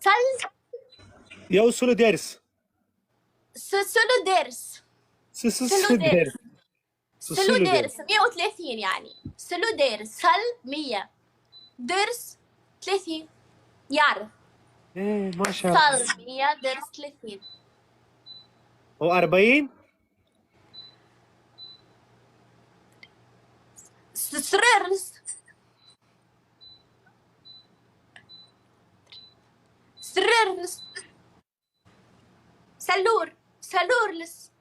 سل يوصلوا درس سلو درس سلو درس سلو درس 130 يعني. سلو درس سل 100 درس 30 يعرف. ايه ما شاء الله. سل 100 درس 30 و40 سررس سررس سلورلس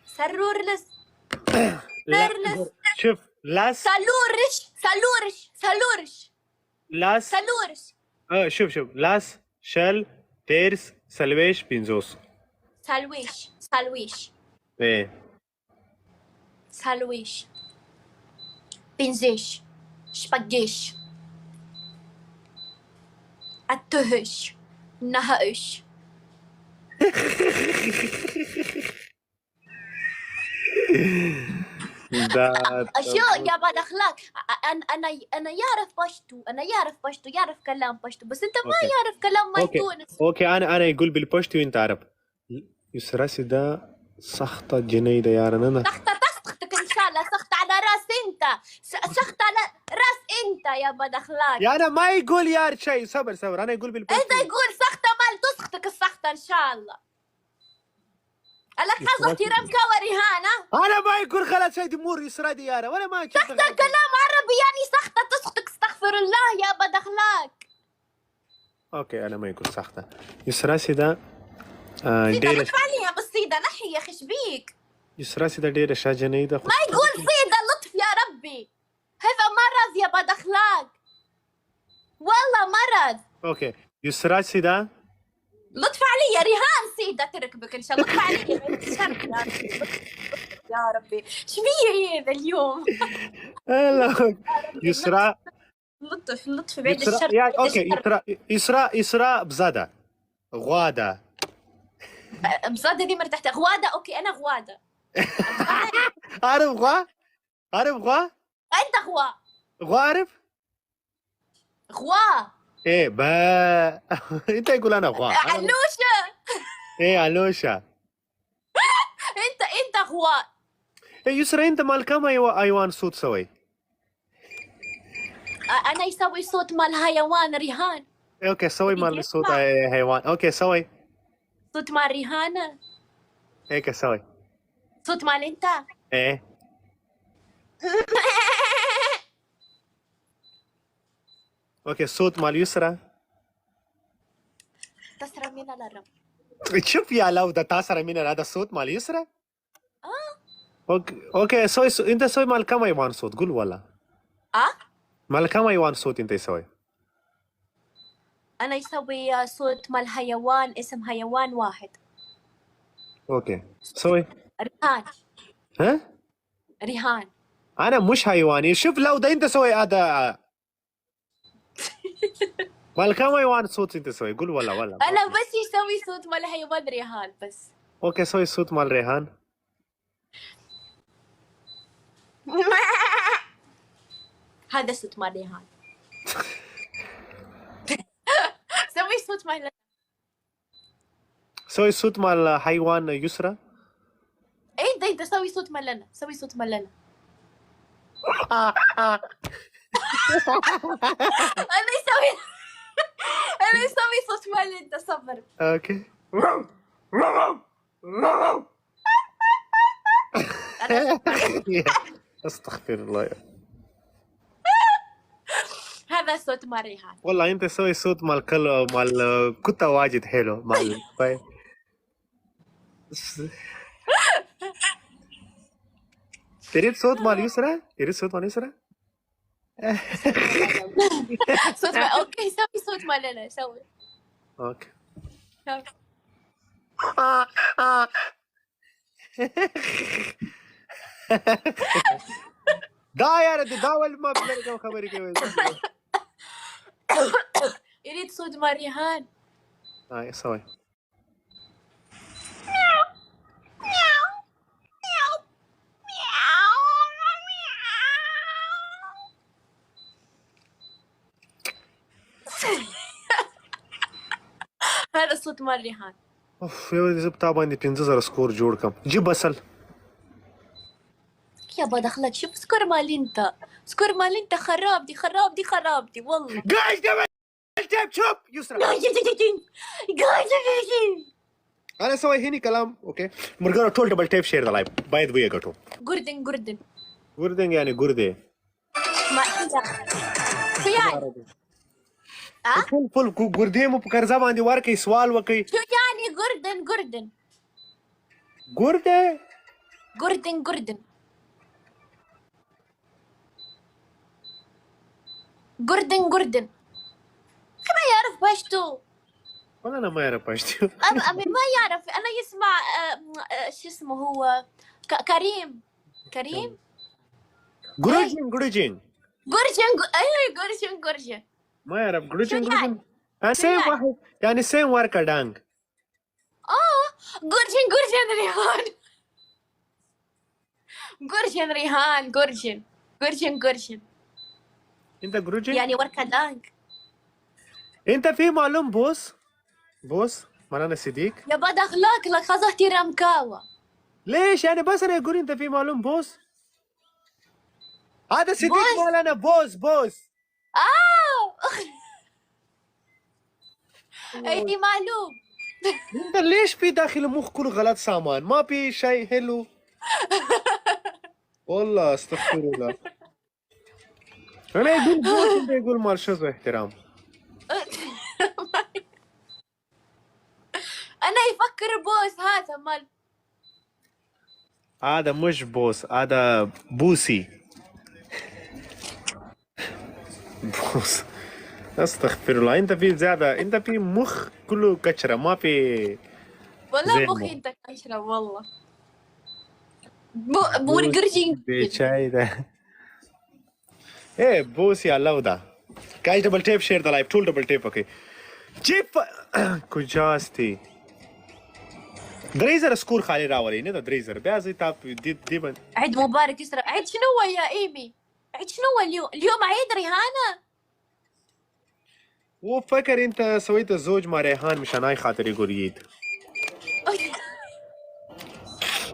سرورلس لا شوف لاس سلورش لاس شوف لاس شل تيرس سلويش بينزوس سلويش ايه سلويش بنزيش شبقيش التهش نهش ده اشياء يا بعد اخلاق. انا يعرف بشتو يعرف كلام بشتو، بس انت ما يعرف كلام ماي تونس. اوكي انا يقول بالبشتو وانت عرب. يسراسي ده سخطة جنيدة يا رنا. سخطة تسخطك ان شاء الله. سخط على راس انت، سخط على راس انت يا بعد اخلاق. يا انا ما يقول يا شيء. صبر انا يقول بالبشتو. انت يقول سخطة مال تسخطك السخطة ان شاء الله. لك حظ احترام ورهانة. انا ما يقول خلاص شيء دمور يسرادي يا رنا وانا ما سخطة كلام عربي يعني سخطة تسخطك استغفر الله يا بعد اخلاق. اوكي انا ما يقول سخطة. يسراسي ده سيدة لطف عليها بس سيدة نحي يا اخي شبيك. يسراسي ده دير شاجنيدة. ما يقول سيدة لطف يا ربي، هذا مرض يا بعد اخلاق والله مرض. اوكي يسراسي ده لطف علي يا ريهان سيدة تركبك ان شاء الله. لطف علي يا ربي شبيه هذا اليوم. يسرا لطف بعيد الشر. اوكي يسرا بزادة غوادة. بزادة دي مرتاحة. غوادة اوكي انا غوادة. عارف غوا انت غوا عارف ايه با انت يقول انا غوا علوشة. ايه علوشة. انت غوا. يسرا انت مال كم ايوان صوت سوي؟ انا يسوي صوت مال حيوان ريهان. اوكي سوي مال صوت حيوان. اوكي سوي صوت مال ريهانة. هيك سوي صوت مال انت. ايه اوكي صوت مال يسرا. تسرى من الرب. شوف يا لو ده تاسر من هذا الصوت مال يسرا. اوكي سوي انت سوي مال كم ايوان صوت قول ولا مال كم ايوان صوت انت يسوي؟ انا يسوي صوت مال حيوان اسم حيوان واحد. اوكي سوي ريهان. ها ريهان. انا مش حيواني. شوف لو ده انت سوي هذا مال كم ايوان صوت انت سوي قول ولا انا بس يسوي صوت مال حيوان ريهان بس. اوكي سوي صوت مال ريهان. هذا صوت مال ريهان. سوي صوت مال. سوي صوت مال حيوان يسرا. ايه ده انت سوي صوت مال لنا. سوي صوت مال لنا. انا يسوي صوت مال انت. صبر. اوكي استغفر الله. هذا صوت مال ريهان. والله انت سوي صوت مال كتة واجد حلو مال تريد صوت مال يسرا؟ صوت مال. اوكي سوي صوت مال لنا. سوي. اوكي داير داول ما بلقى خبري كيف. يريد صوت مال ريهان. سوي هذا صوت مال ريحان. اوف یو دې زه په تا باندې 15000 سکور جوړ کړم. جيب اصل يابا دخلك شوف سكور مال انت، سكور مال انت خراب دي خراب دي خراب دي والله. جايز جيب شوف يسرا انا سوي هني كلام اوكي مرغره ټول ډبل ټیپ شیر د لایف باید وی غټو جوردن جوردن ګردنګ یعنی ګرده ما شو يعني؟ فل ګرده مو په قرضه باندې ورکې سوال وکي. شو يعني جوردن جوردن ګرده جوردن جوردن جوردن جوردن كما يعرف باشتو؟ والله انا ما اعرف پښتو. أبي ما يعرف. انا يسمع شو اسمه هو كريم ګورجن جورجن ايوه جورجن ما اعرف ګورجن شو يعني؟ انا سيم واحد يعني سيم وركه دانج. جورجن ريحان جورجن ريحان جورجن انت ګورجن يعني وركة دانك. انت في معلوم بوس مولانا صديق يا بد اخلاق لك خذ احترام كاوة. ليش يعني بس انا اقول انت في معلوم بوس هذا صديق بوس. مولانا بوس ايدي معلوم. انت ليش في داخل مخ كله غلط سامان ما في شيء حلو والله استغفر الله. انا يقول بوس انت يقول مال شوز احترام. انا يفكر بوس هذا مال هذا مش بوس هذا بوسي بوس. استغفر الله انت في زيادة انت في مخ كله كشرة ما في والله مخي انت كشرة والله. بورجرجين بيشاي ده ايه بوسي الله ده كاي دبل تيب شير ذا لايف تول دبل تيب اوكي جيب كوجاستي دريزر سكور خالي راولي نه دريزر بیا زي تاب دي بن عيد مبارك يسرا. عيد شنو يا ايمي؟ عيد شنو اليوم عيد ريهانة. وفكر انت سويت الزوج مع ريحان مشان هاي خاطر يقول عيد.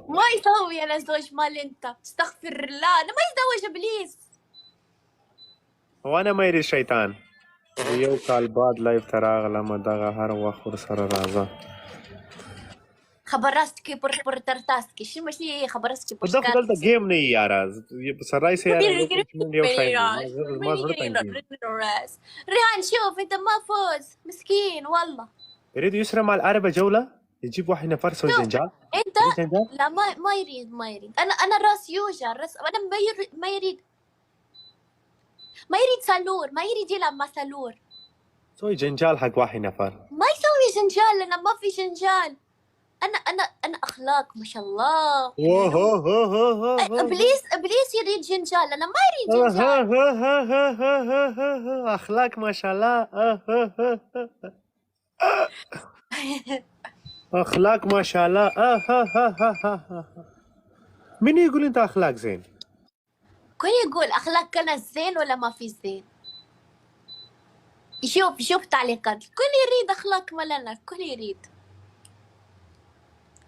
ما يسوي انا زوج مال انت استغفر الله. انا ما يتزوج ابليس. وانا ما يريد شيطان يو کال بعد لایف تراغله مدغه هر وخت ور سره راځه. خبرستكي برترتاستكي شو ماشي خبرستكي ده دلته گیم نه یاره سراي سي یاره ريهان شوف انت ما فوز مسكين والله. يريد يسرى مع العربة جولة يجيب واحد نفر سوي زنجال. انت لا ما يريد. انا راس يوجع انا ما يريد سالور. ما يريد يلعب مع سالور. سوي جنجال حق واحد نفر. ما يسوي جنجال لأنه ما في جنجال. أنا أخلاق ما شاء الله. إبليس يريد جنجال أنا ما يريد جنجال. أخلاق ما شاء الله. أخلاق ما شاء الله. مين يقول أنت أخلاق زين؟ كل يقول أخلاق كان زين ولا ما في زين. شوف تعليقات الكل يريد أخلاق ملنا. الكل يريد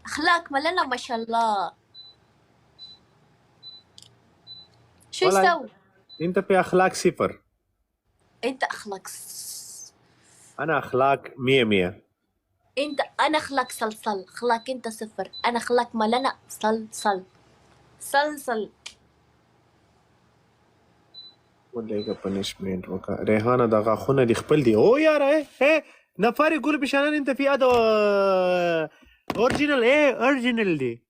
أخلاق ملنا ما شاء الله. شو يسوي؟ أنت في أخلاق صفر. أنت أخلاق أنا أخلاق 100. أنا أخلاق صلصل. أخلاق أنت صفر. أنا أخلاق ملنا صلصل. ولېګه پنشمنت وکړه. ریحانه دغه خونه دي خپل دي. او یاره نفر يقول بشانان انت في هذا اوريجينال اوريجينال دي.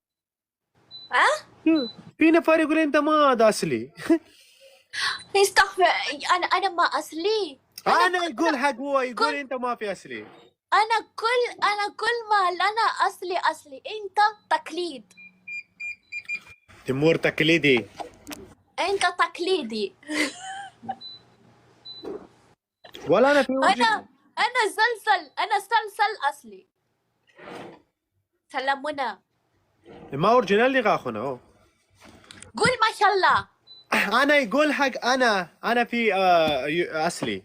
في نفر يقول انت ما هذا اصلي. استغفر. انا ما اصلي. انا يقول حق هو يقول انت ما في اصلي. انا كل ما انا اصلي. انت تقليد. تمور تقليدي. انت تقليدي. ولا انا في انا سلسل اصلي. سلامنا. ما اوريجينال دي غاخونه اهو. قول ما شاء الله. انا يقول حق انا في اصلي.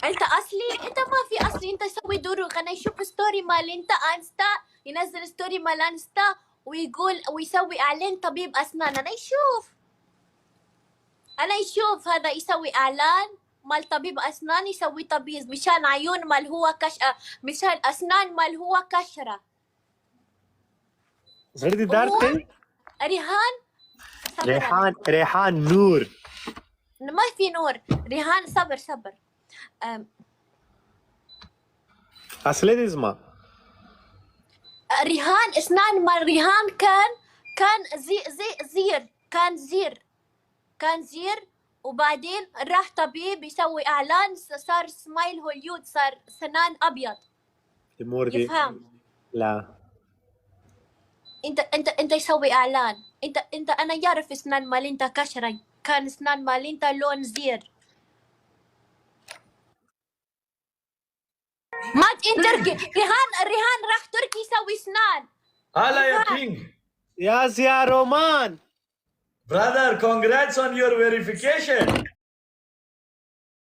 انت اصلي، انت ما في اصلي، انت سوي دروغ. انا يشوف ستوري مال انت انستا، ينزل ستوري مال انستا ويقول ويسوي اعلان طبيب اسنان. انا يشوف هذا يسوي اعلان مال طبيب اسنان، يسوي تبييض مشان عيون مال هو مشان اسنان مال هو كشره. زردي دارتي ريهان صبر. ريحان نور. ما في نور. ريهان صبر. اصلي اسمها ريهان اسنان مال ريهان كان زير كان زير وبعدين راح طبيب يسوي اعلان، صار سمايل هوليود، صار سنان ابيض. تيمور دي يفهم. لا انت يسوي اعلان. انت انا يعرف اسنان مال انت كشرة، كان اسنان مال انت لون زير. ما انت تركي. ريهان راح تركي يسوي اسنان. هلا يا كينج. يا رومان. Brother, congrats on your verification.